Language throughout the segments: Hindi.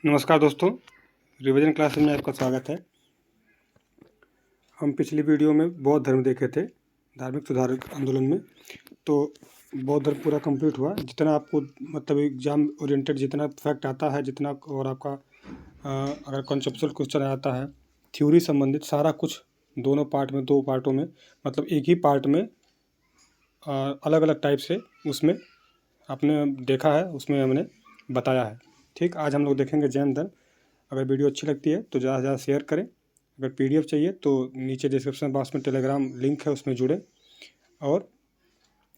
नमस्कार दोस्तों, रिवीजन क्लास में आपका स्वागत है। हम पिछली वीडियो में बौद्ध धर्म देखे थे, धार्मिक सुधार आंदोलन में। तो बौद्ध धर्म पूरा कंप्लीट हुआ। जितना आपको मतलब एग्जाम ओरिएंटेड जितना फैक्ट आता है, जितना और आपका अगर कॉन्सेप्चुअल क्वेश्चन आता है, थ्योरी संबंधित सारा कुछ दोनों पार्ट में, 2 पार्टों में, मतलब एक ही पार्ट में अलग अलग टाइप से उसमें आपने देखा है, उसमें हमने बताया है। ठीक, आज हम लोग देखेंगे जैन धर्म। अगर वीडियो अच्छी लगती है तो ज़्यादा से ज़्यादा शेयर करें। अगर पीडीएफ चाहिए तो नीचे डिस्क्रिप्शन बॉक्स में टेलीग्राम लिंक है, उसमें जुड़ें और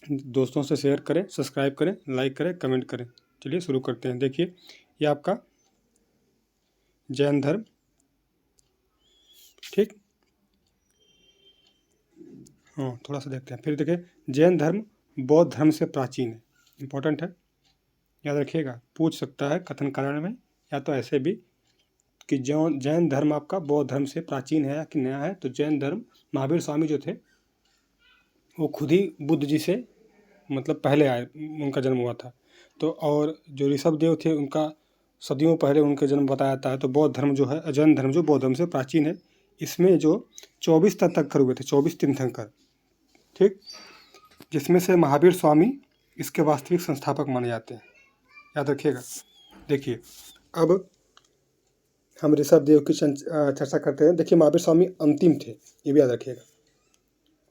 दोस्तों से शेयर करें, सब्सक्राइब करें, लाइक करें, कमेंट करें। चलिए शुरू करते हैं। देखिए, ये आपका जैन धर्म। ठीक, हाँ, थोड़ा सा देखते हैं। फिर देखिए, जैन धर्म बौद्ध धर्म से प्राचीन है। इम्पोर्टेंट है, याद रखिएगा। पूछ सकता है कथन कारण में, या तो ऐसे भी कि जो जैन धर्म आपका बौद्ध धर्म से प्राचीन है या कि नया है। तो जैन धर्म, महावीर स्वामी जो थे वो खुद ही बुद्ध जी से मतलब पहले आए, उनका जन्म हुआ था। तो और जो ऋषभ देव थे उनका सदियों पहले उनके जन्म बताया जाता है। तो बौद्ध धर्म जो है, जैन धर्म जो बौद्ध धर्म से प्राचीन है, इसमें जो 24 तीर्थंकर हुए थे, 24 तीर्थंकर। ठीक, जिसमें से महावीर स्वामी इसके वास्तविक संस्थापक माने जाते हैं, याद रखिएगा। देखिए, अब हम ऋषभ देव की चर्चा करते हैं। देखिए, महावीर स्वामी अंतिम थे, ये भी याद रखिएगा।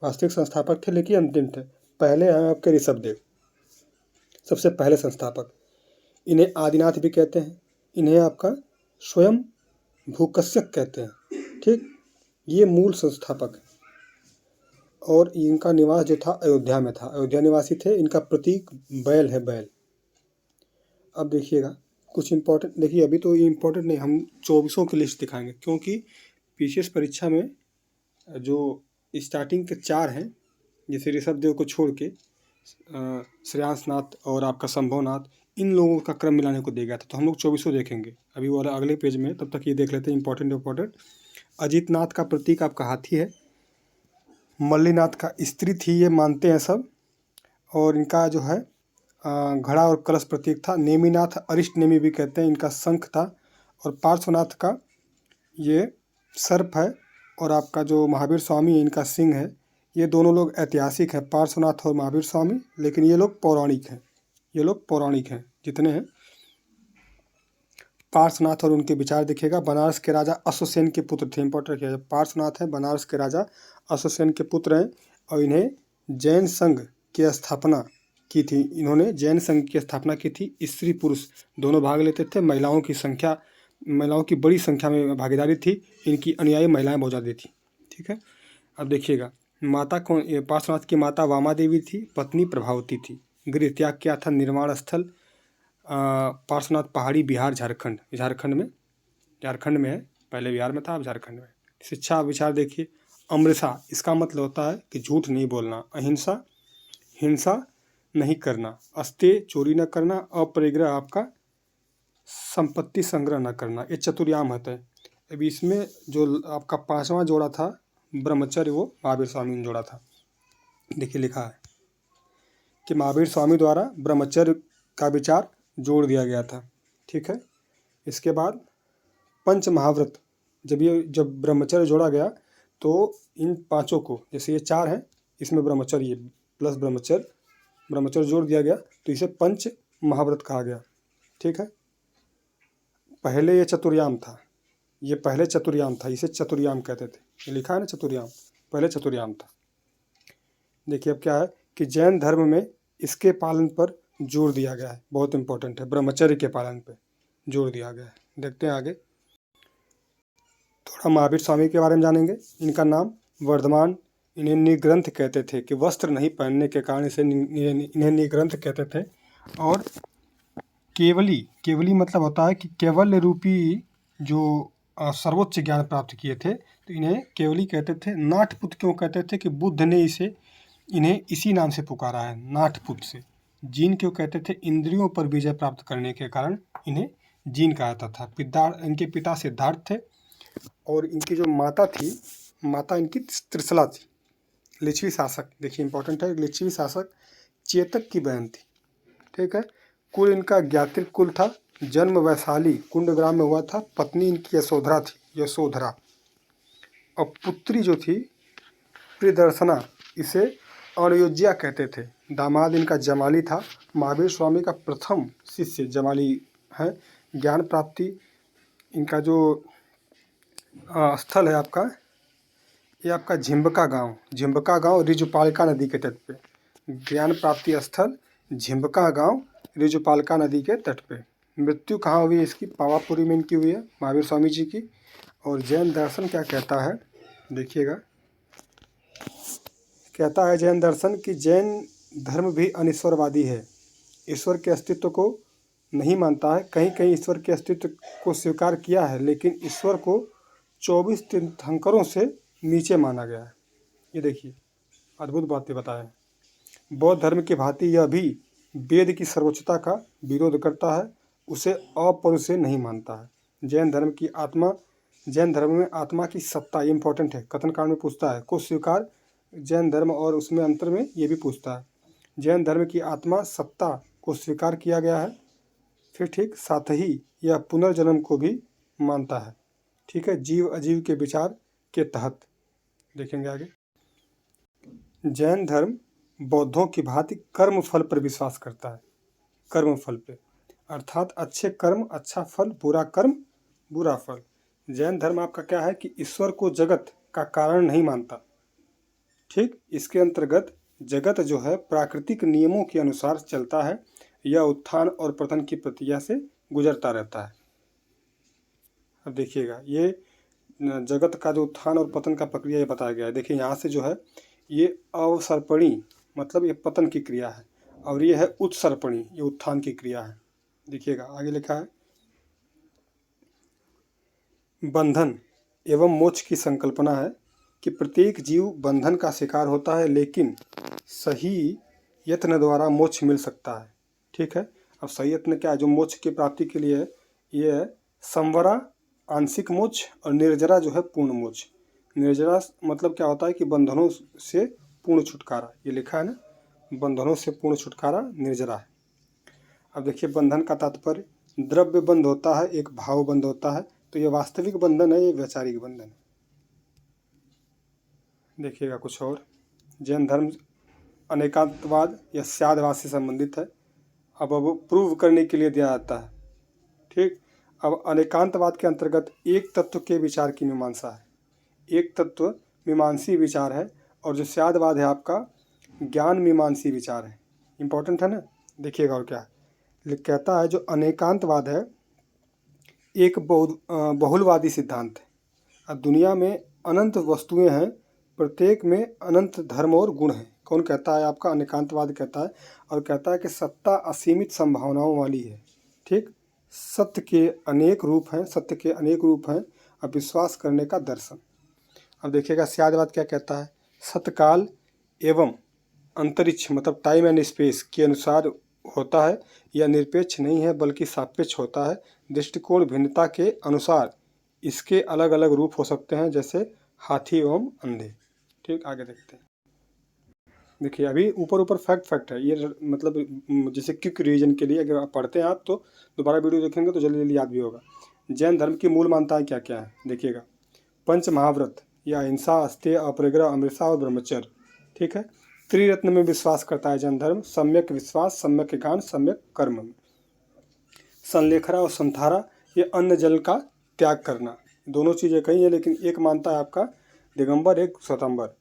वास्तविक संस्थापक थे लेकिन अंतिम थे। पहले हैं आपके ऋषभ देव, सबसे पहले संस्थापक। इन्हें आदिनाथ भी कहते हैं, इन्हें आपका स्वयं भूकस्यक कहते हैं। ठीक, ये मूल संस्थापक है और इनका निवास जो था अयोध्या में था, अयोध्या निवासी थे। इनका प्रतीक बैल है, बैल। अब देखिएगा कुछ इंपॉर्टेंट। देखिए, अभी तो ये इंपॉर्टेंट नहीं, हम 24 की लिस्ट दिखाएंगे, क्योंकि पीसीएस परीक्षा में जो स्टार्टिंग के 4 हैं, जैसे ऋषभ देव को छोड़ के श्रेयांसनाथ और आपका संभवनाथ, इन लोगों का क्रम मिलाने को दे गया था। तो हम लोग 24 देखेंगे अभी वो अगले पेज में। तब तक ये देख लेते हैं इंपॉर्टेंट। अजितनाथ का प्रतीक आपका हाथी है। मल्लीनाथ का स्त्री थी, ये मानते हैं सब। और इनका जो है घड़ा और कलश प्रतीक था। नेमिनाथ, अरिष्ट नेमी भी कहते हैं, इनका शंख था। और पार्श्वनाथ का ये सर्प है। और आपका जो महावीर स्वामी है, इनका सिंह है। ये दोनों लोग ऐतिहासिक हैं, पार्श्वनाथ और महावीर स्वामी, लेकिन ये लोग पौराणिक हैं। ये लोग पौराणिक हैं जितने हैं। पार्श्वनाथ और उनके विचार दिखेगा। बनारस के राजा अश्वसेन के पुत्र थे, इंपॉर्टेंट किया। पार्श्वनाथ है, बनारस के राजा अश्वसेन के पुत्र हैं। और इन्हें जैन संघ की स्थापना की थी। इन्होंने जैन संघ की स्थापना की थी। स्त्री पुरुष दोनों भाग लेते थे। महिलाओं की बड़ी संख्या में भागीदारी थी। इनकी अनुयायी महिलाएं बहुत ज़्यादा थी। ठीक है, अब देखिएगा, माता कौन? पार्श्वनाथ की माता वामा देवी थी, पत्नी प्रभावती थी। गृह त्याग किया था, निर्वाण स्थल पार्श्वनाथ पहाड़ी, बिहार, झारखंड में है। पहले बिहार में था, अब झारखंड में। शिक्षा विचार देखिए। अमृता, इसका मतलब होता है कि झूठ नहीं बोलना, अहिंसा, हिंसा नहीं करना, अस्तेय, चोरी न करना, अपरिग्रह, आपका संपत्ति संग्रह न करना। ये चतुर्याम होता है। अभी इसमें जो आपका 5वां जोड़ा था ब्रह्मचर्य, वो महावीर स्वामी ने जोड़ा था। देखिए, लिखा है कि महावीर स्वामी द्वारा ब्रह्मचर्य का विचार जोड़ दिया गया था। ठीक है, इसके बाद पंच महाव्रत, जब ब्रह्मचर्य जोड़ा गया तो इन 5 को, जैसे ये 4 हैं, इसमें ब्रह्मचर्य प्लस ब्रह्मचर्य जोड़ दिया गया, तो इसे पंच महाव्रत कहा गया। ठीक है, पहले ये चतुर्याम था, इसे चतुर्याम कहते थे। ये लिखा है ना, चतुर्याम, पहले चतुर्याम था। देखिए अब क्या है कि जैन धर्म में इसके पालन पर जोर दिया गया है, बहुत इंपॉर्टेंट है। ब्रह्मचर्य के पालन पर जोर दिया गया है। देखते हैं आगे, थोड़ा महावीर स्वामी के बारे में जानेंगे। इनका नाम वर्धमान, इन्हें निग्रंथ कहते थे कि वस्त्र नहीं पहनने के कारण इन्हें निग्रंथ कहते थे। और केवली मतलब होता है कि केवल्य रूपी जो सर्वोच्च ज्ञान प्राप्त किए थे, तो इन्हें केवली कहते थे। नाटपुत क्यों कहते थे? कि बुद्ध ने इन्हें इसी नाम से पुकारा है, नाटपुत से। जीन क्यों कहते थे? इंद्रियों पर विजय प्राप्त करने के कारण इन्हें जीन कहा जाता था। इनके पिता सिद्धार्थ थे और इनकी जो माता थी, माता इनकी त्रिशला थी, लिच्छवी शासक। देखिए इंपॉर्टेंट है, लिच्छवी शासक चेतक की बहन थी। ठीक है, कुल इनका ज्ञातिक कुल था, जन्म वैशाली कुंडग्राम में हुआ था। पत्नी इनकी यशोधरा थी, यशोधरा। और पुत्री जो थी प्रियदर्शना, इसे अणुयोज्या कहते थे। दामाद इनका जमाली था। महावीर स्वामी का प्रथम शिष्य जमाली है। ज्ञान प्राप्ति इनका जो स्थल है आपका, ये आपका झिम्बका गांव रिजुपालका नदी के तट पे। ज्ञान प्राप्ति स्थल झिम्बका गांव रिजुपालका नदी के तट पे। मृत्यु कहाँ हुई है इसकी? पावापुरी में इनकी हुई है, महावीर स्वामी जी की। और जैन दर्शन क्या कहता है, देखिएगा। कहता है जैन दर्शन कि जैन धर्म भी अनिश्वरवादी है, ईश्वर के अस्तित्व को नहीं मानता है। कहीं कहीं ईश्वर के अस्तित्व को स्वीकार किया है, लेकिन ईश्वर को 24 तीर्थंकरों से नीचे माना गया है। ये देखिए, अद्भुत बातें बताएं। बौद्ध धर्म की भांति यह भी वेद की सर्वोच्चता का विरोध करता है, उसे अपरुषे नहीं मानता है। जैन धर्म में आत्मा की सत्ता, ये इंपॉर्टेंट है, कथन कांड में पूछता है, को स्वीकार जैन धर्म और उसमें अंतर में ये भी पूछता है। जैन धर्म की आत्मा सत्ता को स्वीकार किया गया है। फिर ठीक साथ ही यह पुनर्जन्म को भी मानता है। ठीक है, जीव अजीव के विचार के तहत। देखेंगे आगे। जैन धर्म बौद्धों की भांति कर्म फल पर विश्वास करता है। कर्म फल पे, अर्थात अच्छे कर्म अच्छा फल, बुरा कर्म बुरा फल। जैन धर्म आपका क्या है कि ईश्वर को जगत का कारण नहीं मानता। ठीक, इसके अंतर्गत जगत जो है प्राकृतिक नियमों के अनुसार चलता है। यह उत्थान और पतन की प्रक्रिया से गुजरता रहता है। अब देखिएगा, ये जगत का जो उत्थान और पतन का प्रक्रिया ये बताया गया है। देखिए यहाँ से जो है ये अवसर्पणी, मतलब ये पतन की क्रिया है, और ये है उत्सर्पणी, ये उत्थान की क्रिया है। देखिएगा आगे लिखा है, बंधन एवं मोक्ष की संकल्पना है कि प्रत्येक जीव बंधन का शिकार होता है, लेकिन सही यत्न द्वारा मोक्ष मिल सकता है। ठीक है, अब सही यत्न क्या है? जो मोक्ष की प्राप्ति के लिए है, ये है संवरा आंशिक मोक्ष और निर्जरा जो है पूर्ण मोक्ष। निर्जरा मतलब क्या होता है कि बंधनों से पूर्ण छुटकारा, ये लिखा है ना, बंधनों से पूर्ण छुटकारा निर्जरा है। अब देखिए, बंधन का तात्पर्य द्रव्य बंध होता है, एक भाव बंध होता है, तो ये वास्तविक बंधन है, ये वैचारिक बंधन है। देखिएगा कुछ और, जैन धर्म अनेकांतवाद या स्यादवाद से संबंधित है। अब वो प्रूव करने के लिए दिया जाता है। ठीक, अब अनेकांतवाद के अंतर्गत एक तत्व के विचार की मीमांसा है, एक तत्व मीमांसी विचार है, और जो स्यादवाद है आपका ज्ञान मीमांसी विचार है। इंपॉर्टेंट है ना। देखिएगा और क्या है, कहता है जो अनेकांतवाद है एक बहुलवादी सिद्धांत है। अब दुनिया में अनंत वस्तुएं हैं, प्रत्येक में अनंत धर्म और गुण हैं। कौन कहता है? आपका अनेकांतवाद कहता है, और कहता है कि सत्ता असीमित संभावनाओं वाली है। ठीक, सत्य के अनेक रूप हैं, सत्य के अनेक रूप हैं, अब विश्वास करने का दर्शन। अब देखिएगा स्यादवाद क्या कहता है, सतकाल एवं अंतरिक्ष मतलब टाइम एंड स्पेस के अनुसार होता है, यह निरपेक्ष नहीं है बल्कि सापेक्ष होता है। दृष्टिकोण भिन्नता के अनुसार इसके अलग अलग रूप हो सकते हैं, जैसे हाथी एवं अंधे। ठीक, आगे देखते हैं। देखिए अभी ऊपर फैक्ट है ये, मतलब जैसे क्विक रिवीजन के लिए अगर आप पढ़ते हैं आप, तो दोबारा वीडियो देखेंगे तो जल्दी जल्दी याद भी होगा। जैन धर्म की मूल मान्यताएं क्या क्या है? देखिएगा, पंच महाव्रत या अहिंसा, अस्तेय, अपरिग्रह, अमृता और ब्रह्मचर्य। ठीक है, त्रिरत्न में विश्वास करता है जैन धर्म, सम्यक विश्वास, सम्यक ज्ञान, सम्यक कर्म में। संलेखरा और संथारा, ये अन्न जल का त्याग करना, दोनों चीज़ें कही है, लेकिन एक मानता है आपका दिगंबर, एक स्वतंबर।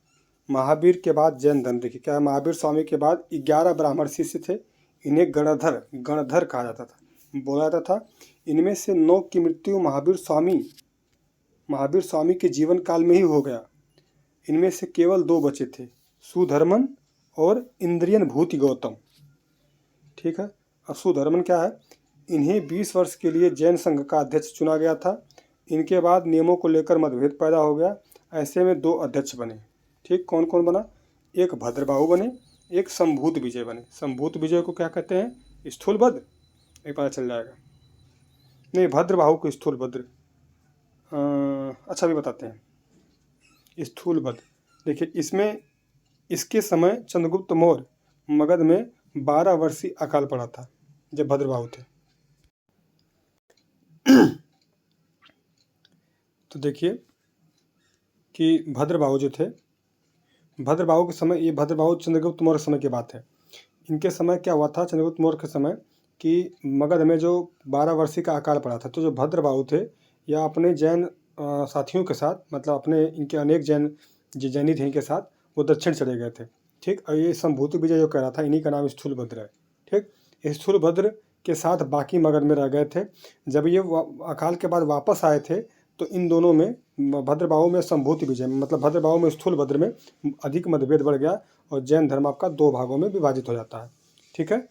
महावीर के बाद जैन धर्म, देखिए क्या है, महावीर स्वामी के बाद 11 ब्राह्मण शिष्य थे, इन्हें गणधर कहा जाता था, बोला जाता था। इनमें से 9 की मृत्यु महावीर स्वामी के जीवन काल में ही हो गया। इनमें से केवल 2 बचे थे, सुधर्मन और इंद्रियन भूति गौतम। ठीक है, अब सुधर्मन क्या है, इन्हें 20 वर्ष के लिए जैन संघ का अध्यक्ष चुना गया था। इनके बाद नियमों को लेकर मतभेद पैदा हो गया, ऐसे में 2 अध्यक्ष बने। ठीक, कौन कौन बना? एक भद्रबाहु बने, एक संभूत विजय बने। संभूत विजय को क्या कहते हैं? स्थूलभद्र, ये पता चल जाएगा। नहीं, भद्रबाहु को स्थूलभद्र, अच्छा भी बताते हैं, स्थूलभद्र। देखिए इसमें इसके समय चंद्रगुप्त मौर्य मगध में 12 वर्षीय अकाल पड़ा था जब भद्रबाहु थे। तो देखिए कि भद्रबाहु जो थे, भद्रबाहु के समय, ये भद्रबाहु चंद्रगुप्त मौर्य समय की बात है। इनके समय क्या हुआ था, चंद्रगुप्त मौर्य के समय, कि मगध में जो 12 वर्षीय का अकाल पड़ा था, तो जो भद्रबाहु थे या अपने जैन साथियों के साथ, मतलब अपने इनके अनेक जैन जो जैनी थे इनके साथ, वो दक्षिण चले गए थे। ठीक, और ये संभूति विजय जो कह रहा था, इन्हीं का नाम स्थूलभद्र है। ठीक, स्थूलभद्र के साथ बाकी मगध में रह गए थे। जब ये अकाल के बाद वापस आए थे, तो इन दोनों में, भद्रबाहु में संभूति विजय, मतलब भद्रबाहु में स्थूलभद्र में अधिक मतभेद बढ़ गया और जैन धर्म आपका 2 भागों में विभाजित हो जाता है। ठीक है,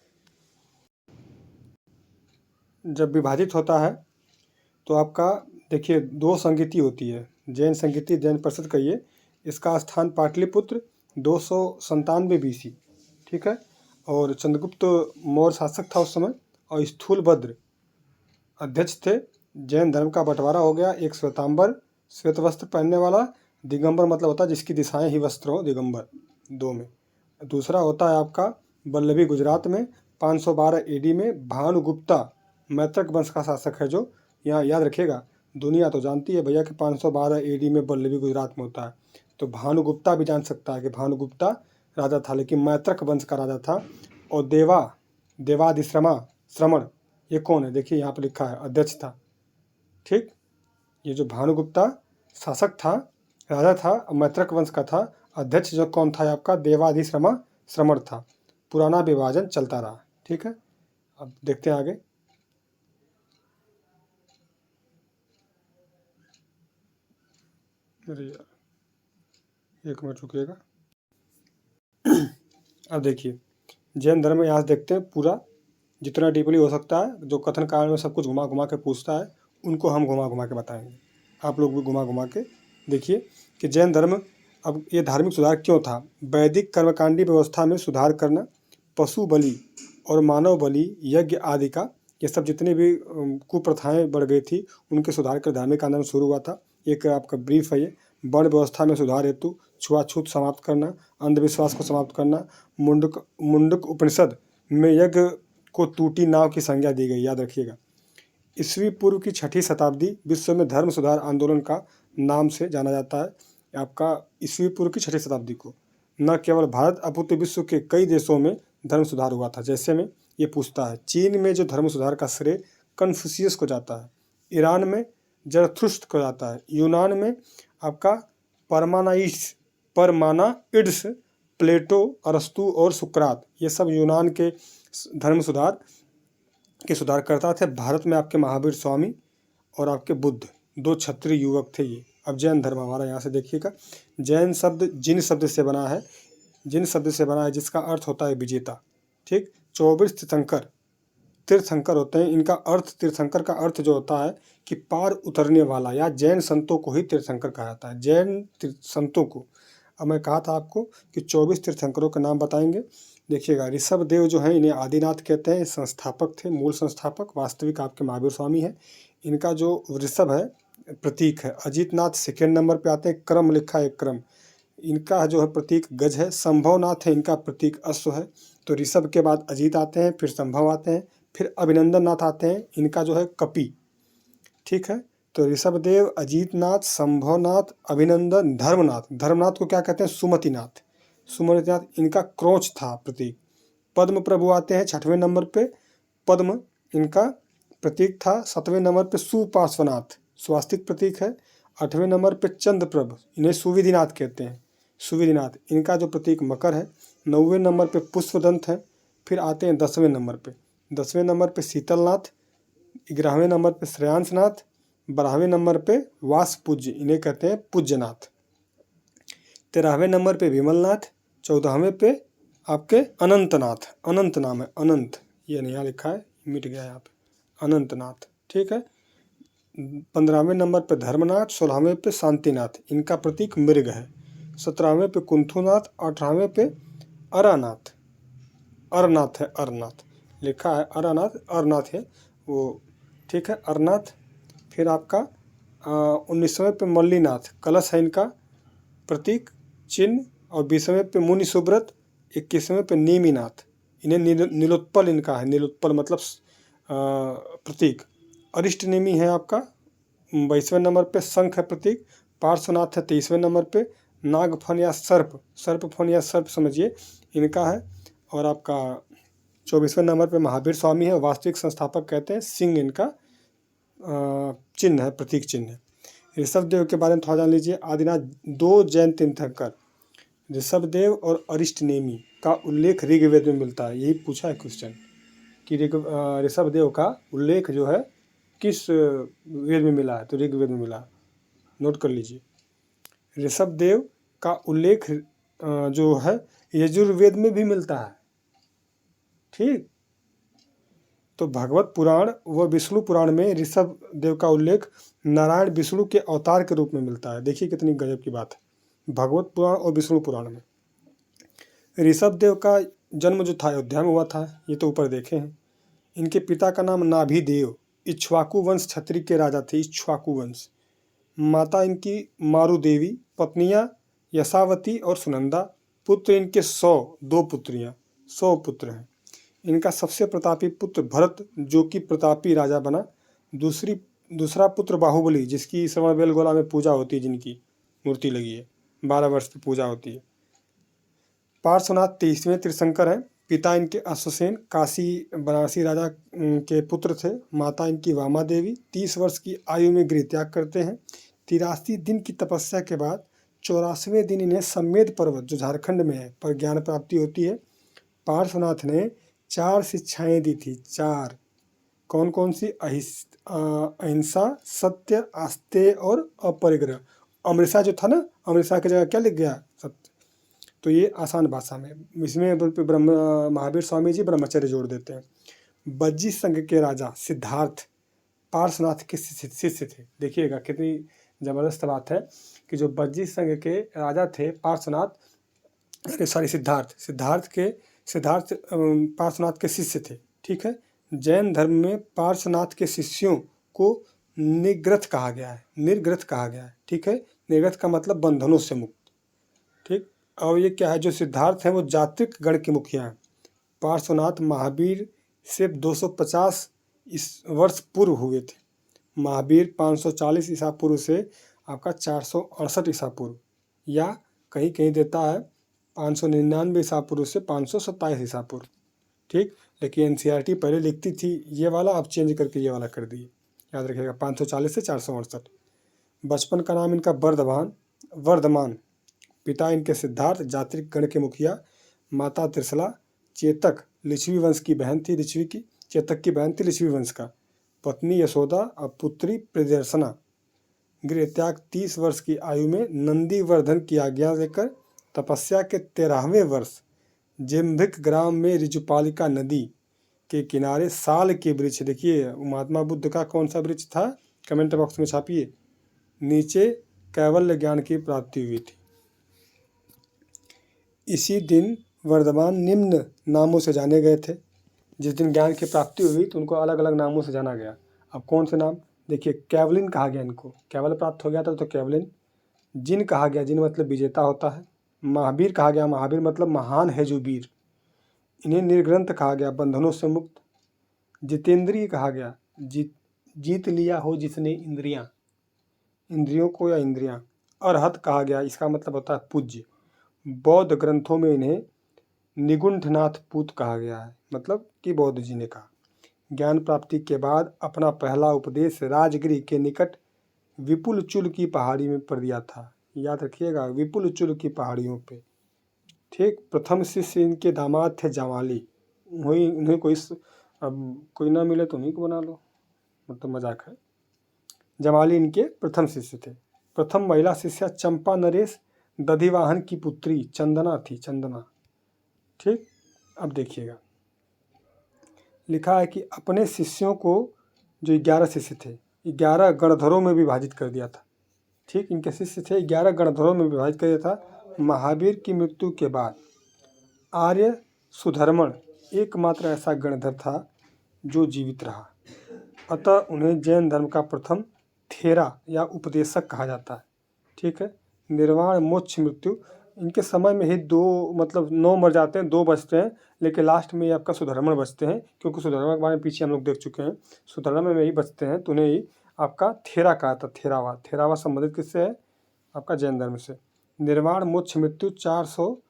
जब विभाजित होता है तो आपका देखिए 2 संगीति होती है, जैन संगीति, जैन परिषद कहिए। इसका स्थान पाटलिपुत्र 297 BC। ठीक है, और चंद्रगुप्त मौर्य शासक था उस समय, और स्थूलभद्र अध्यक्ष थे। जैन धर्म का बंटवारा हो गया, एक श्वेतांबर, श्वेत वस्त्र पहनने वाला, दिगंबर मतलब होता है जिसकी दिशाएं ही वस्त्र हो, दिगंबर 2 में। दूसरा होता है आपका वल्लभी गुजरात में 512 AD में। भानुगुप्ता मैत्रक वंश का शासक है, जो यहाँ याद रखिएगा, दुनिया तो जानती है भैया कि 512 AD में वल्लभी गुजरात में होता है, तो भानुगुप्ता भी जान सकता है कि भानुगुप्ता राजा था, लेकिन मैत्रक वंश का राजा था। और श्रमण, ये कौन है, देखिए यहाँ पर लिखा है, अध्यक्ष था। ठीक, ये जो भानुगुप्ता शासक था, राजा था, मैत्रक वंश का था। अध्यक्ष जो कौन था आपका, श्रमण था। पुराना विभाजन चलता रहा। ठीक है, अब देखते हैं आगे। अरे यार, 1 मिनट रुकिएगा। अब देखिए जैन धर्म में यहाँ से देखते हैं पूरा, जितना डीपली हो सकता है, जो कथन काल में सब कुछ घुमा घुमा के पूछता है, उनको हम घुमा घुमा के बताएंगे। आप लोग भी घुमा घुमा के देखिए कि जैन धर्म, अब ये धार्मिक सुधार क्यों था। वैदिक कर्मकांडी व्यवस्था में सुधार करना, पशु बलि और मानव बलि यज्ञ आदि का, ये सब जितनी भी कुप्रथाएं बढ़ गई थी, उनके सुधार कर धार्मिक आंदोलन शुरू हुआ था। एक आपका ब्रीफ है ये। वर्ण व्यवस्था में सुधार हेतु छुआछूत समाप्त करना, अंधविश्वास को समाप्त करना। मुंडक उपनिषद में यज्ञ को टूटी नाव की संज्ञा दी गई, याद रखिएगा। ईस्वी पूर्व की 6ठी शताब्दी विश्व में धर्म सुधार आंदोलन का नाम से जाना जाता है। आपका ईस्वी पूर्व की 6ठी शताब्दी को न केवल भारत अपितु विश्व के कई देशों में धर्म सुधार हुआ था। जैसे में ये पूछता है, चीन में जो धर्म सुधार का श्रेय कन्फ्यूशियस को जाता है, ईरान में जरथुस्त्र को जाता है, यूनान में आपका परमानाइड्स, प्लेटो, अरस्तु और सुकरात, ये सब यूनान के धर्म सुधार के सुधारकर्ता थे। भारत में आपके महावीर स्वामी और आपके बुद्ध, 2 क्षत्रिय युवक थे ये। अब जैन धर्म हमारा यहाँ से देखिएगा। जैन शब्द जिन शब्द से बना है, जिसका अर्थ होता है विजेता। ठीक, 24 तीर्थंकर होते हैं। इनका अर्थ, तीर्थंकर का अर्थ जो होता है कि पार उतरने वाला, या जैन संतों को ही तीर्थंकर कहा जाता है, जैन संतों को। अब मैं कहा था आपको कि 24 तीर्थंकरों के नाम बताएंगे। देखिएगा, ऋषभ देव जो है, इन्हें आदिनाथ कहते हैं, संस्थापक थे, मूल संस्थापक। वास्तविक आपके महावीर स्वामी है। इनका जो ऋषभ है प्रतीक है। अजीतनाथ 2nd नंबर पे आते हैं, क्रम लिखा है, क्रम। इनका जो है प्रतीक गज है। संभवनाथ है, इनका प्रतीक अश्व है। तो ऋषभ के बाद अजीत आते हैं, फिर संभव आते हैं, फिर अभिनंदन नाथ आते हैं, इनका जो है कपि। ठीक है, तो ऋषभदेव, अजीतनाथ, संभवनाथ, अभिनंदन, धर्मनाथ को क्या कहते हैं, सुमतिनाथ, इनका क्रोच था प्रतीक। पद्म प्रभु आते हैं 6वें नंबर पे, पद्म इनका प्रतीक था। 7वें नंबर पे सुपार्श्वनाथ, स्वास्तिक प्रतीक है। 8वें नंबर पे चंद्र प्रभ, इन्हें सुविधिनाथ कहते हैं, सुविधिनाथ, इनका जो प्रतीक मकर है। 9वें नंबर पे पुष्पदंत है। फिर आते हैं 10वें नंबर पे, 10वें नंबर पे शीतलनाथ, 11वें नंबर पे श्रेयांसनाथ, 12वें नंबर पे वासपूज्य, इन्हें कहते हैं पूज्यनाथ। 13वें नंबर पे विमलनाथ, 14वें पे आपके अनंतनाथ, अनंत नाम है, अनंत, ये नया लिखा है, मिट गया यहाँ पे, अनंतनाथ। ठीक है, 15वें नंबर पे धर्मनाथ, 16वें पे शांतिनाथ, इनका प्रतीक मृग है। 17वें पे कुंथुनाथ, 18वें पे अरानाथ, अरनाथ है, अरनाथ लिखा है, अरनाथ है वो। ठीक है, अरनाथ। फिर आपका 19वें पे मल्लीनाथ, कलश है इनका प्रतीक, चिन्ह। और 20वें पे मुनि सुब्रत, 21वें पे नेमिनाथ, इन्हें नीलोत्पल इनका है, नीलोत्पल मतलब प्रतीक। अरिष्ट नेमी है आपका 22वें नंबर पे शंख है प्रतीक। पार्श्वनाथ है 23वें नंबर पे। नागफन या सर्प, सर्पफन या सर्प समझिए इनका है। और आपका 24वें नंबर पे महावीर स्वामी है, वास्तविक संस्थापक कहते हैं। सिंह इनका चिन्ह है, प्रतीक चिन्ह है। ऋषभदेव के बारे में थोड़ा जान लीजिए। आदिनाथ दो जैन तीर्थंकर ऋषभदेव और अरिष्टनेमी का उल्लेख ऋग्वेद में मिलता है। यही पूछा है क्वेश्चन कि ऋषभदेव का उल्लेख जो है किस वेद में मिला है, तो ऋग्वेद में मिला है। नोट कर लीजिए। ऋषभदेव का उल्लेख जो है यजुर्वेद में भी मिलता है। ठीक, तो भगवत पुराण व विष्णु पुराण में ऋषभदेव का उल्लेख नारायण विष्णु के अवतार के रूप में मिलता है। देखिए कितनी गजब की बात है, भगवत पुराण और विष्णु पुराण में। ऋषभदेव का जन्म जो था अयोध्या में हुआ था, ये तो ऊपर देखे हैं। इनके पिता का नाम नाभिदेव, इक्ष्वाकु वंश क्षत्रिय के राजा थे, इक्ष्वाकु वंश। माता इनकी मारुदेवी, पत्नियां यशावती और सुनंदा। पुत्र इनके 100, 2 पुत्रियां, 100 पुत्र हैं। इनका सबसे प्रतापी पुत्र भरत, जो कि प्रतापी राजा बना। दूसरा पुत्र बाहुबली, जिसकी श्रवणबेलगोला में पूजा होती है, जिनकी मूर्ति लगी है, 12 वर्ष की पूजा होती है। पार्श्वनाथ 23वें तीर्थंकर हैं। पिता इनके अश्वसेन काशी बनारसी राजा के पुत्र थे। माता इनकी वामा देवी 30 वर्ष की आयु में गृह त्याग करते हैं। 83 दिन की तपस्या के बाद 84वें दिन इन्हें सम्मेद पर्वत, जो झारखंड में है, पर ज्ञान प्राप्ति होती है। पार्श्वनाथ ने 4 शिक्षाएं दी थी, 4। कौन कौन सी? अहिंसा, सत्य, आस्तेय और अपरिग्रह। अमृषा जो था ना, अमृषा की जगह क्या लिख गया? सत्य। तो ये आसान भाषा में, इसमें महावीर स्वामी जी ब्रह्मचर्य जोड़ देते हैं। बज्जी संघ के राजा सिद्धार्थ पार्श्वनाथ के शिष्य थे। देखिएगा कितनी जबरदस्त बात है कि जो बज्जी संघ के राजा थे पार्श्वनाथ, सॉरी सिद्धार्थ पार्श्वनाथ के शिष्य थे। ठीक है, जैन धर्म में पार्श्वनाथ के शिष्यों को निर्ग्रथ कहा गया है, निर्ग्रथ कहा गया है। ठीक है, निर्ग्रथ का मतलब बंधनों से मुक्त। ठीक, और ये क्या है, जो सिद्धार्थ हैं वो जात्रिक गण के मुखिया हैं। पार्श्वनाथ महावीर से 250 वर्ष पूर्व हुए थे। महावीर 540 ईसा पूर्व से आपका 468 ईसा पूर्व, या कहीं कहीं देता है 599 ईसा पूर्व से 527 ईसा पूर्व। ठीक, लेकिन एनसीईआरटी पहले लिखती थी ये वाला, अब चेंज करके ये वाला कर दिए। याद रखिएगा 540 से 468। बचपन का नाम इनका वर्धमान। पिता इनके सिद्धार्थ, जात्रिक गण के मुखिया। माता त्रिशला, चेतक लिच्छवी वंश की बहन थी, चेतक की बहन थी लिच्छवी वंश का। पत्नी यशोदा और पुत्री प्रियदर्शना। गृह त्याग 30 वर्ष की आयु में नंदीवर्धन की आज्ञा लेकर तपस्या के 13वें वर्ष जिम्भिक ग्राम में ऋजुपालिका नदी के किनारे साल के वृक्ष, देखिए महात्मा बुद्ध का कौन सा वृक्ष था, कमेंट बॉक्स में छापिए, नीचे कैवल्य ज्ञान की प्राप्ति हुई थी। इसी दिन वर्धमान निम्न नामों से जाने गए थे। जिस दिन ज्ञान की प्राप्ति हुई तो उनको अलग अलग नामों से जाना गया। अब कौन से नाम? देखिए, कैवलिन कहा गया इनको, कैवल प्राप्त हो गया था तो कैवलिन। जिन कहा गया, जिन मतलब विजेता होता है। महावीर कहा गया, महावीर मतलब महान है जो वीर। इन्हें निर्ग्रंथ कहा गया, बंधनों से मुक्त। जितेंद्रिय कहा गया, जीत लिया हो जिसने इंद्रियों को या इंद्रियां। अरहत कहा गया, इसका मतलब होता है पूज्य। बौद्ध ग्रंथों में इन्हें निगुंठनाथ पूत कहा गया है, मतलब कि बौद्ध जी ने कहा। ज्ञान प्राप्ति के बाद अपना पहला उपदेश राजगिरी के निकट विपुल चुल की पहाड़ी में पर दिया था। याद रखिएगा, विपुल चुल की पहाड़ियों पे। ठीक, प्रथम शिष्य इनके दामाद थे जमाली। वही उन्हें कोई ना मिले तो उन्हीं को बना लो, मतलब मजाक है। जमाली इनके प्रथम शिष्य थे। प्रथम महिला शिष्या चंपा नरेश दधिवाहन की पुत्री चंदना थी, चंदना। ठीक, अब देखिएगा लिखा है कि अपने शिष्यों को, जो 11 शिष्य थे, 11 गणधरों में विभाजित कर दिया था। ठीक, इनके शिष्य थे 11 गणधरों में विभाजित कर दिया था। महावीर की मृत्यु के बाद आर्य सुधर्मण एकमात्र ऐसा गणधर था जो जीवित रहा। अतः उन्हें जैन धर्म का प्रथम थेरा या उपदेशक कहा जाता है। ठीक है, निर्वाण मोक्ष मृत्यु इनके समय में ही 9 मर जाते हैं, 2 बचते हैं, लेकिन लास्ट में ये आपका सुधर्मण बचते हैं, क्योंकि सुधर्मण के बारे में पीछे हम लोग देख चुके हैं। सुधर्मण में ही बचते हैं तो उन्हें ही आपका थेरा का था, थेरावाद। थेरावाद संबंधित किससे है? आपका जैन धर्म से। निर्वाण मोक्ष मृत्यु 400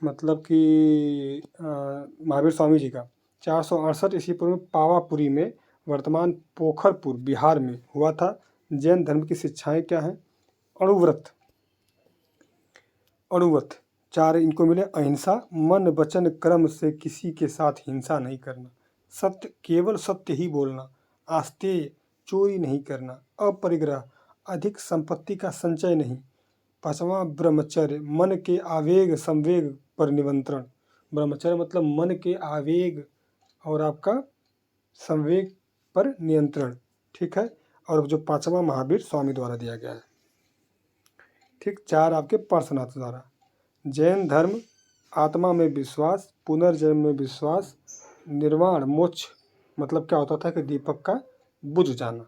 मतलब कि महावीर स्वामी जी का 468 ईस्वी पूर्व में पावापुरी में, वर्तमान पोखरपुर बिहार में हुआ था। जैन धर्म की शिक्षाएं क्या हैं? अणुव्रत, अणुव्रत 4 इनको मिले। अहिंसा, मन वचन कर्म से किसी के साथ हिंसा नहीं करना, सत्य केवल सत्य ही बोलना, आस्तेय चोरी नहीं करना, अपरिग्रह अधिक संपत्ति का संचय नहीं। 5वां ब्रह्मचर्य, मन के आवेग संवेग पर नियंत्रण। ब्रह्मचर्य मतलब मन के आवेग और आपका संवेग पर नियंत्रण, ठीक है। और जो 5वां महावीर स्वामी द्वारा दिया गया है, ठीक। 4 आपके पार्श्वनाथ द्वारा। जैन धर्म आत्मा में विश्वास, पुनर्जन्म में विश्वास, निर्वाण मोक्ष मतलब क्या होता था कि दीपक का बुझ जाना।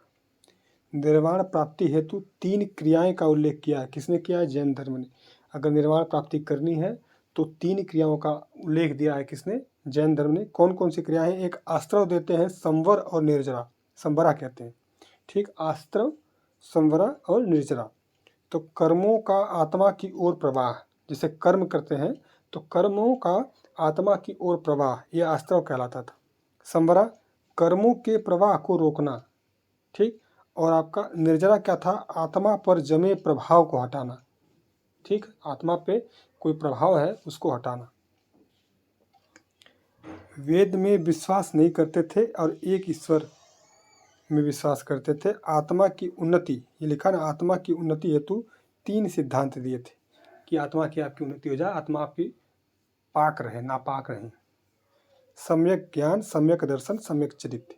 निर्वाण प्राप्ति हेतु 3 क्रियाएं का उल्लेख किया है। किसने किया है? जैन धर्म ने। अगर निर्वाण प्राप्ति करनी है तो 3 क्रियाओं का उल्लेख दिया है। किसने? जैन धर्म ने। कौन कौन सी क्रियाएं? एक आस्त्रव देते हैं, संवर और निर्जरा, संवरा कहते हैं, ठीक। आस्त्रव, संवरा और निर्जरा। तो कर्मों का आत्मा की ओर प्रवाह, जैसे कर्म करते हैं तो कर्मों का आत्मा की ओर प्रवाह, यह आस्त्रव कहलाता था। संवरा, कर्मों के प्रवाह को रोकना, ठीक। और आपका निर्जरा क्या था? आत्मा पर जमे प्रभाव को हटाना, ठीक। आत्मा पे कोई प्रभाव है उसको हटाना। वेद में विश्वास नहीं करते थे और एक ईश्वर में विश्वास करते थे। आत्मा की उन्नति, ये लिखा ना, आत्मा की उन्नति हेतु 3 सिद्धांत दिए थे कि आत्मा की आपकी उन्नति हो जाए, आत्मा आपकी पाक रहे, नापाक रहे। सम्यक ज्ञान, सम्यक दर्शन, सम्यक चरित्र,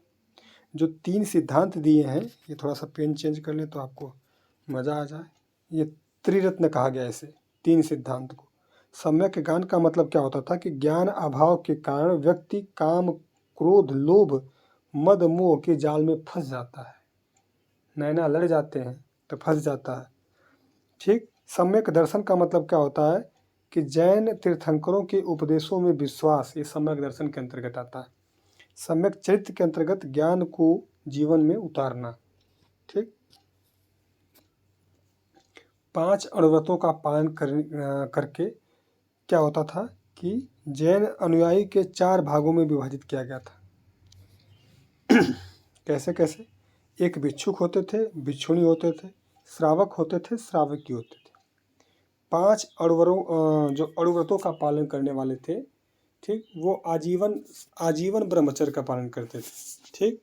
जो 3 सिद्धांत दिए हैं। ये थोड़ा सा पेन चेंज कर लें तो आपको मज़ा आ जाए। ये त्रिरत्न कहा गया इसे, 3 सिद्धांत को। सम्यक ज्ञान का मतलब क्या होता था कि ज्ञान अभाव के कारण व्यक्ति काम, क्रोध, लोभ, मद, मोह के जाल में फंस जाता है। नैना लड़ जाते हैं तो फंस जाता है, ठीक। सम्यक दर्शन का मतलब क्या होता है कि जैन तीर्थंकरों के उपदेशों में विश्वास, ये सम्यक दर्शन के अंतर्गत आता है। सम्यक चरित्र के अंतर्गत ज्ञान को जीवन में उतारना, ठीक। 5 अणुव्रतों का पालन करके क्या होता था कि जैन अनुयायी के 4 भागों में विभाजित किया गया था। कैसे कैसे? एक भिक्षुक होते थे, भिक्षुणी होते थे, श्रावक होते थे, श्रावकी होते थे। 5 जो अणुव्रतों का पालन करने वाले थे, ठीक, वो आजीवन ब्रह्मचर्य का पालन करते थे, ठीक।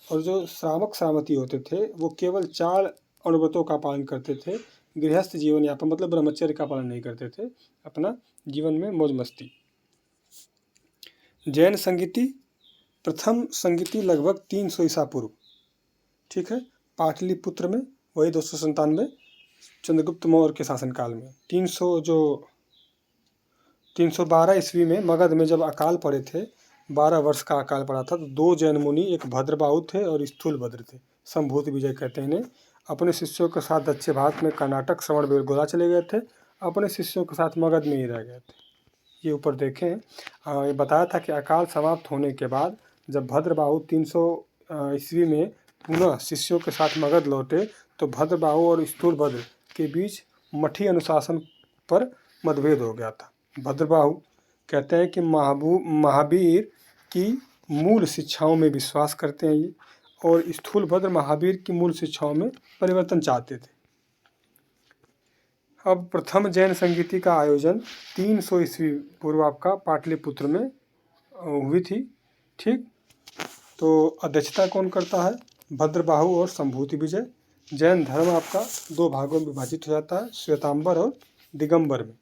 और जो श्रावक श्रावती होते थे वो केवल 4 अणुव्रतों का पालन करते थे। गृहस्थ जीवन यापन मतलब ब्रह्मचर्य का पालन नहीं करते थे, अपना जीवन में मौज मस्ती। जैन संगीति, प्रथम संगीति लगभग 300 ईसा पूर्व, ठीक है, पाटलिपुत्र में, वही 297 चंद्रगुप्त मौर्य के शासनकाल में। 312 ईस्वी में मगध में जब अकाल पड़े थे, 12 वर्ष का अकाल पड़ा था, तो 2 जैन मुनि, एक भद्रबाहु थे और स्थूलभद्र थे, संभूति विजय कहते हैं इन्हें, अपने शिष्यों के साथ दक्षिण भारत में कर्नाटक, श्रवण बेलगोला चले गए थे। अपने शिष्यों के साथ मगध में ही रह गए थे। ये ऊपर देखें, ये बताया था कि अकाल समाप्त होने के बाद जब भद्रबाहु 300 ईस्वी में पुनः शिष्यों के साथ मगध लौटे तो भद्रबाहु और स्थूलभद्र के बीच मठी अनुशासन पर मतभेद हो गया था। भद्रबाहु कहते हैं कि महावीर की मूल शिक्षाओं में विश्वास करते हैं ये, और स्थूलभद्र महावीर की मूल शिक्षाओं में परिवर्तन चाहते थे। अब प्रथम जैन संगीति का आयोजन 300 ईस्वी पूर्व आपका पाटलिपुत्र में हुई थी, ठीक। तो अध्यक्षता कौन करता है? भद्रबाहु और संभूति विजय। जैन धर्म आपका 2 भागों में विभाजित हो जाता है, श्वेतांबर और दिगंबर में।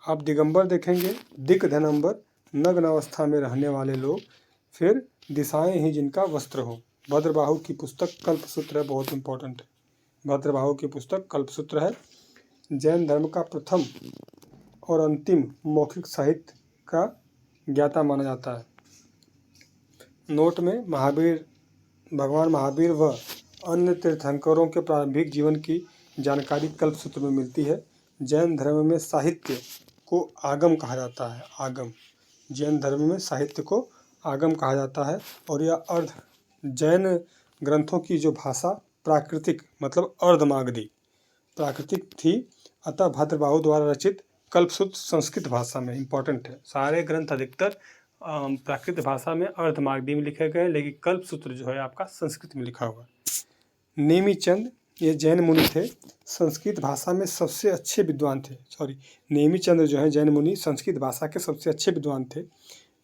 आप दिगंबर देखेंगे, दिक धनंबर, नग्न अवस्था में रहने वाले लोग, फिर दिशाएं ही जिनका वस्त्र हो। भद्रबाहु की पुस्तक कल्पसूत्र है, बहुत इंपॉर्टेंट है। भद्रबाहु की पुस्तक कल्पसूत्र है। जैन धर्म का प्रथम और अंतिम मौखिक साहित्य का ज्ञाता माना जाता है। नोट में भगवान महावीर व अन्य तीर्थंकरों के प्रारंभिक जीवन की जानकारी कल्पसूत्र में मिलती है। जैन धर्म में साहित्य को आगम कहा जाता है, आगम। जैन धर्म में साहित्य को आगम कहा जाता है और यह अर्ध जैन ग्रंथों की जो भाषा प्राकृतिक मतलब अर्धमागधी प्राकृतिक थी, अतः भद्रबाहु द्वारा रचित कल्पसूत्र संस्कृत भाषा में इम्पोर्टेंट है। सारे ग्रंथ अधिकतर प्राकृत भाषा में अर्धमागधी में लिखे गए, लेकिन कल्पसूत्र जो है आपका संस्कृत में लिखा हुआ है। नेमीचंद ये जैन मुनि थे, संस्कृत भाषा में सबसे अच्छे विद्वान थे। नेमीचंद्र जो है जैन मुनि संस्कृत भाषा के सबसे अच्छे विद्वान थे।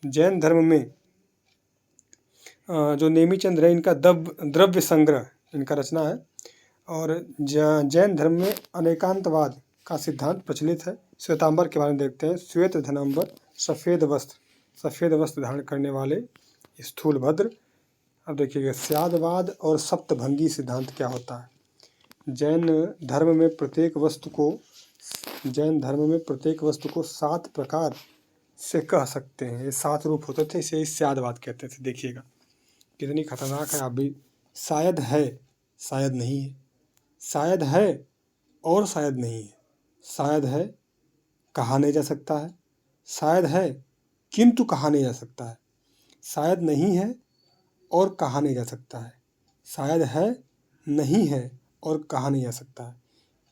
जैन धर्म में जो नेमीचंद्र है इनका द्रव्य संग्रह इनका रचना है। और जैन धर्म में अनेकांतवाद का सिद्धांत प्रचलित है। श्वेतांबर के बारे में देखते हैं। श्वेत धनांबर सफ़ेद वस्त्र धारण करने वाले स्थूलभद्र। अब देखिएगा स्यादवाद और सप्तभंगी सिद्धांत क्या होता है। जैन धर्म में प्रत्येक वस्तु को 7 प्रकार से कह सकते हैं। ये 7 रूप होते थे, इसे स्यादवाद कहते थे। देखिएगा कितनी खतरनाक है। आप भी शायद है, शायद नहीं है, शायद है और शायद नहीं है, शायद है कहा नहीं जा सकता है, शायद है किंतु कहा नहीं जा सकता है, शायद नहीं है और कहा नहीं जा सकता है, शायद है नहीं है और कहा नहीं जा सकता है।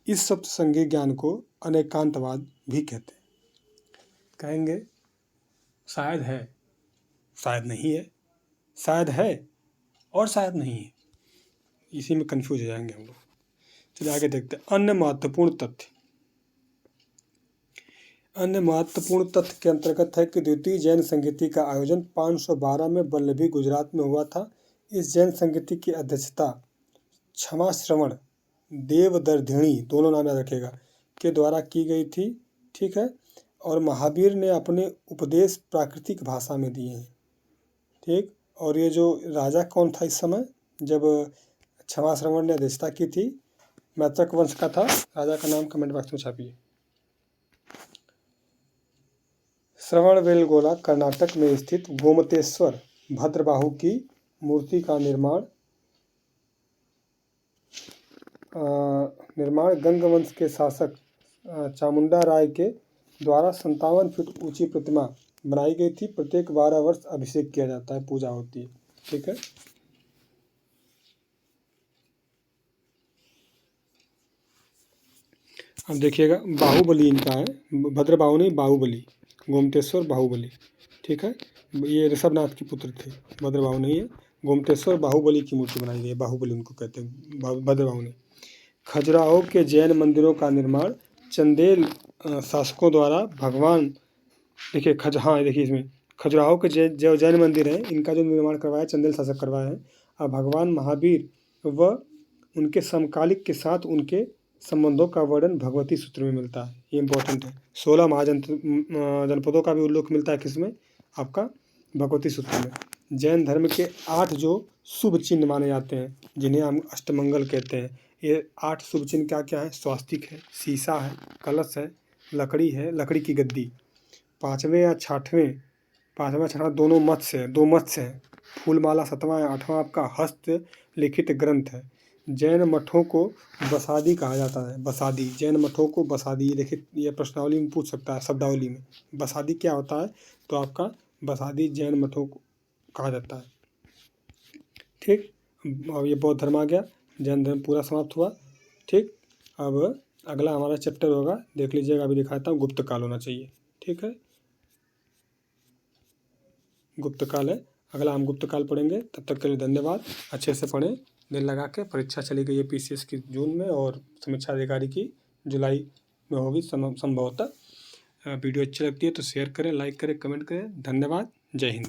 इस शब्द संज्ञे ज्ञान को अनेकांतवाद भी कहते हैं। कहेंगे शायद है, शायद नहीं है, शायद है और शायद नहीं है, इसी में कंफ्यूज हो जाएंगे हम लोग। चलिए आगे देखते हैं। अन्य महत्वपूर्ण तथ्य के अंतर्गत है कि द्वितीय जैन संगीति का आयोजन 512 में वल्लभी गुजरात में हुआ था। इस जैन संगीति की अध्यक्षता क्षमा श्रवण देवदर्धिणी, दोनों नाम याद रखेगा, के द्वारा की गई थी। ठीक है। और महावीर ने अपने उपदेश प्राकृतिक भाषा में दिए हैं। ठीक। और ये जो राजा कौन था इस समय जब क्षमा श्रवण ने अध्यक्षता की थी, मैत्रक वंश का था। राजा का नाम कमेंट बॉक्स में छापिए। श्रवणबेलगोला कर्नाटक में स्थित गोमतेश्वर भद्रबाहु की मूर्ति का निर्माण गंगवंश के शासक चामुंडा राय के द्वारा 57 फीट ऊंची प्रतिमा बनाई गई थी। प्रत्येक 12 वर्ष अभिषेक किया जाता है, पूजा होती है। ठीक है। अब देखिएगा बाहुबली इनका है, भद्रबाहु नहीं बाहुबली, गोमतेश्वर बाहुबली। ठीक है। ये ऋषभनाथ के पुत्र थे, भद्रबाहु नहीं है। गोमतेश्वर बाहुबली की मूर्ति बनाई गई है, बाहुबली उनको कहते हैं भद्रबाहु ने। खजुराहो के जैन मंदिरों का निर्माण चंदेल शासकों द्वारा भगवान, देखिए देखिए इसमें खजुराहो के जो जैन मंदिर हैं इनका जो निर्माण करवाया चंदेल शासक करवाए हैं। और भगवान महावीर व उनके समकालिक के साथ उनके संबंधों का वर्णन भगवती सूत्र में मिलता है। ये इंपॉर्टेंट है। 16 महाजनपदों का भी उल्लेख मिलता है किसमें, आपका भगवती सूत्र में। जैन धर्म के 8 जो शुभ चिन्ह माने जाते हैं, जिन्हें हम अष्टमंगल कहते हैं। ये 8 शुभ चिन्ह क्या क्या है? स्वास्तिक है, शीशा है, कलश है, लकड़ी है, लकड़ी की गद्दी। 5वें या 6वें, 5वां 6वां दो मत्स्य हैं। फूलमाला 7वां या 8वां आपका हस्त लिखित ग्रंथ है। जैन मठों को बसादी कहा जाता है। बसादी, जैन मठों को बसादी, ये लिखित, ये प्रश्नावली में पूछ सकता है, शब्दावली में। बसादी क्या होता है? तो आपका बसादी जैन मठों को कहा जाता है। ठीक। अब ये बौद्ध धर्म आ गया, जैन धर्म पूरा समाप्त हुआ। ठीक। अब अगला हमारा चैप्टर होगा, देख लीजिएगा, अभी दिखाता हूँ, गुप्त काल होना चाहिए। ठीक है, गुप्त काल है। अगला हम गुप्त काल पढ़ेंगे। तब तक के लिए धन्यवाद। अच्छे से पढ़ें, दिल लगा के। परीक्षा चली गई है पीसीएस की जून में और समीक्षा अधिकारी की जुलाई में होगी संभवतः। वीडियो अच्छी लगती है तो शेयर करें, लाइक करें, कमेंट करें। धन्यवाद। जय हिंद।